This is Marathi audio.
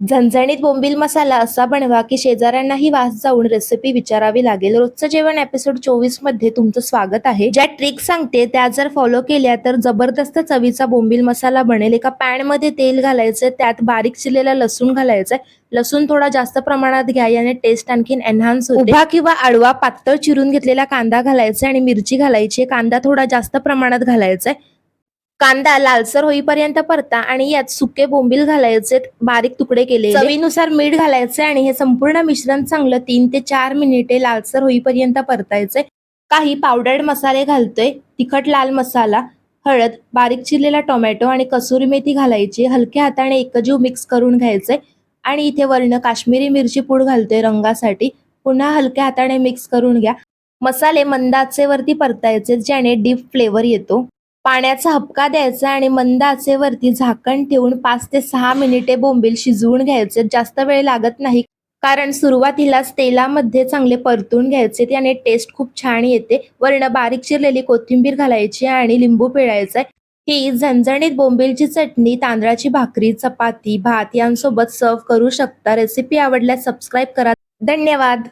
झणझणीत बोंबील मसाला असा बनवा की शेजाऱ्यांनाही वास जाऊन रेसिपी विचारावी लागेल. रोजचं जेवण एपिसोड 24 मध्ये तुमचं स्वागत आहे. ज्या ट्रिक सांगते त्या जर फॉलो केल्या तर जबरदस्त चवीचा बोंबील मसाला बनेल. एका पॅन मध्ये तेल घालायचं, त्यात बारीक चिरलेला लसूण घालायचा. लसूण थोडा जास्त प्रमाणात घ्या, याने टेस्ट आणखीन एनहान्स होते. उभा किंवा आडवा पातळ चिरून घेतलेला कांदा घालायचा आणि मिरची घालायची. कांदा थोडा जास्त प्रमाणात घालायचा. कांदा लालसर होईपर्यंत परता आणि यात सुके बोंबील घालायचे, बारीक तुकडे केले. चवीनुसार मीठ घालायचे आणि हे संपूर्ण मिश्रण चांगलं 3 ते 4 मिनिटे लालसर होईपर्यंत परतायचे. काही पावडर्ड मसाले घालतोय. तिखट लाल मसाला, हळद, बारीक चिरलेला टोमॅटो आणि कसुरी मेथी घालायची. हलक्या हाताने एकजीव मिक्स करून घ्यायचे आणि इथे वर्ण काश्मीरी मिरची पूड घालतोय रंगासाठी. पुन्हा हलक्या हाताने मिक्स करून घ्या. मसाले मंद आचेवरती परतायचे, ज्याने डीप फ्लेवर येतो. पाण्याचा हबका द्यायचा आणि मंद आचेवरती झाकण ठेवून 5 ते 6 मिनिटे बोंबील शिजवून घ्यायचे. जास्त वेळ लागत नाही, कारण सुरुवातीलाच तेलामध्ये चांगले परतून घ्यायचे. त्याने टेस्ट खूप छान येते. वर्ण बारीक चिरलेली कोथिंबीर घालायची आणि लिंबू पिळायचा. ही झणझणीत बोंबीलची चटणी तांदळाची भाकरी, चपाती, भात यांसोबत सर्व करू शकता. रेसिपी आवडल्यास सबस्क्राईब करा. धन्यवाद.